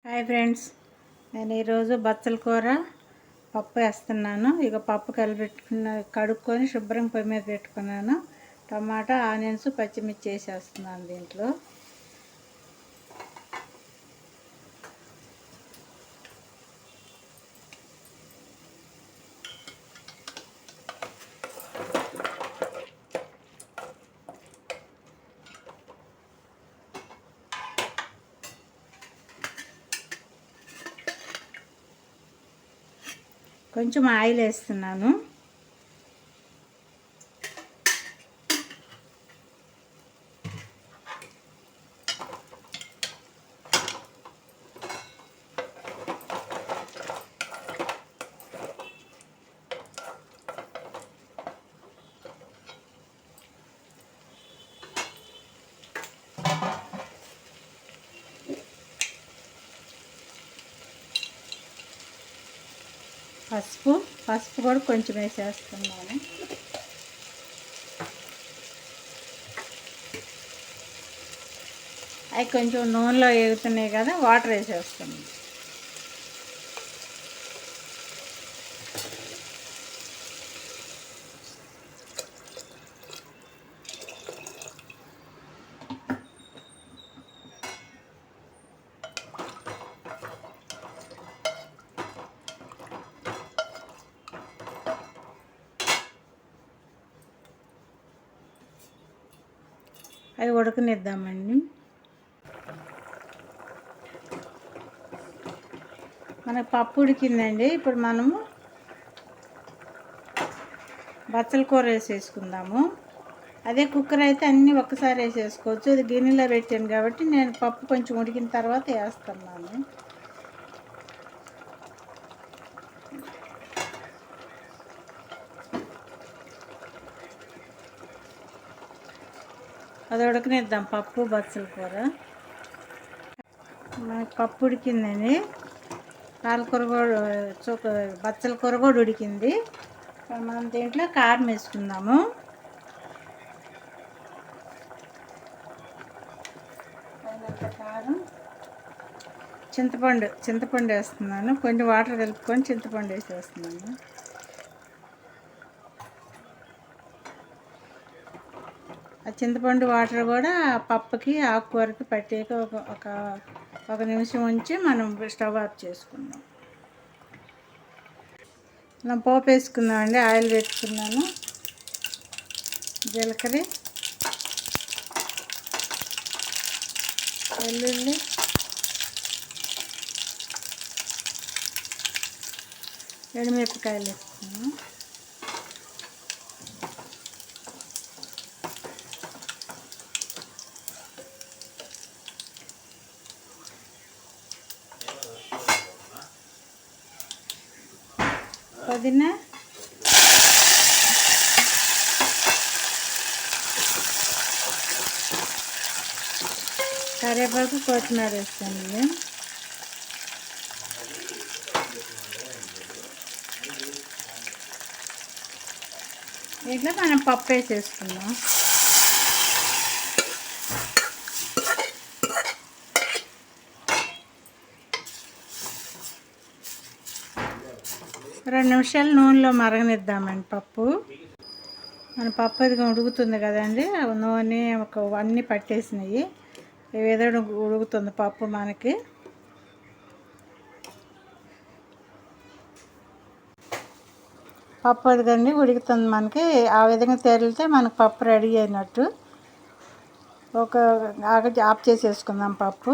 Hi friends, నేను ఈరోజు బచ్చల కూర పప్పు వేస్తున్నాను. ఇక పప్పు కడుక్కొని శుభ్రం పొయ్యి మీద పెట్టుకున్నాను. టమాటా, ఆనియన్స్, పచ్చిమిర్చి వేసేస్తున్నాను దీంట్లో. కొంచెం ఆయిల్ వేస్తున్నాను. పసుపు కూడా కొంచెం వేసేస్తున్నాను. అవి కొంచెం నూనెలో వేగుతున్నాయి కదా, వాటర్ వేసేస్తున్నాను. అవి ఉడకనిద్దామండి. మనకు పప్పు ఉడికిందండి. ఇప్పుడు మనము బచ్చల కూర వేసేసుకుందాము. అదే కుక్కర్ అయితే అన్నీ ఒక్కసారి వేసేసుకోవచ్చు. ఇది గిన్నెలో పెట్టాను కాబట్టి నేను పప్పు కొంచెం ఉడికిన తర్వాత వేస్తున్నాను. అది ఉడకనిద్దాం. పప్పు బచ్చల కూర మనకు పప్పు ఉడికిందండి. పాలకూర కూడా బచ్చల కూర కూడా ఉడికింది. మనం దీంట్లో కారం వేసుకుందాము. కారం, చింతపండు వేస్తున్నాను. కొంచెం వాటర్ కలుపుకొని చింతపండు వేసేస్తున్నాను. ఆ చింతపండు వాటర్ కూడా పప్పుకి ఆకుకూరకి పట్టేక ఒక నిమిషం ఉంచి మనం స్టవ్ ఆఫ్ చేసుకుందాం. మనం పోపు వేసుకుందామండి. ఆయిల్ పెట్టుకున్నాను. జీలకర్ర, వెల్లుల్లి, ఎండుమిరపకాయలు వేసుకున్నాను. పుదీనా, కరివేపాకు, కొత్తిమీర వేస్తానండి. ఇట్లా మనం పప్పు వేసేసుకుందాం. రెండు నిమిషాలు నూనెలో మరగనిద్దామండి పప్పు. మన పప్పు అది ఉడుకుతుంది కదండి. నూనె అన్నీ పట్టేసినాయి. ఈ విధంగా ఉడుకుతుంది పప్పు మనకి. పప్పు అది కండి ఉడుకుతుంది మనకి. ఆ విధంగా తెరిలితే మనకు పప్పు రెడీ అయినట్టు. ఆఫ్ చేసేసుకుందాం పప్పు.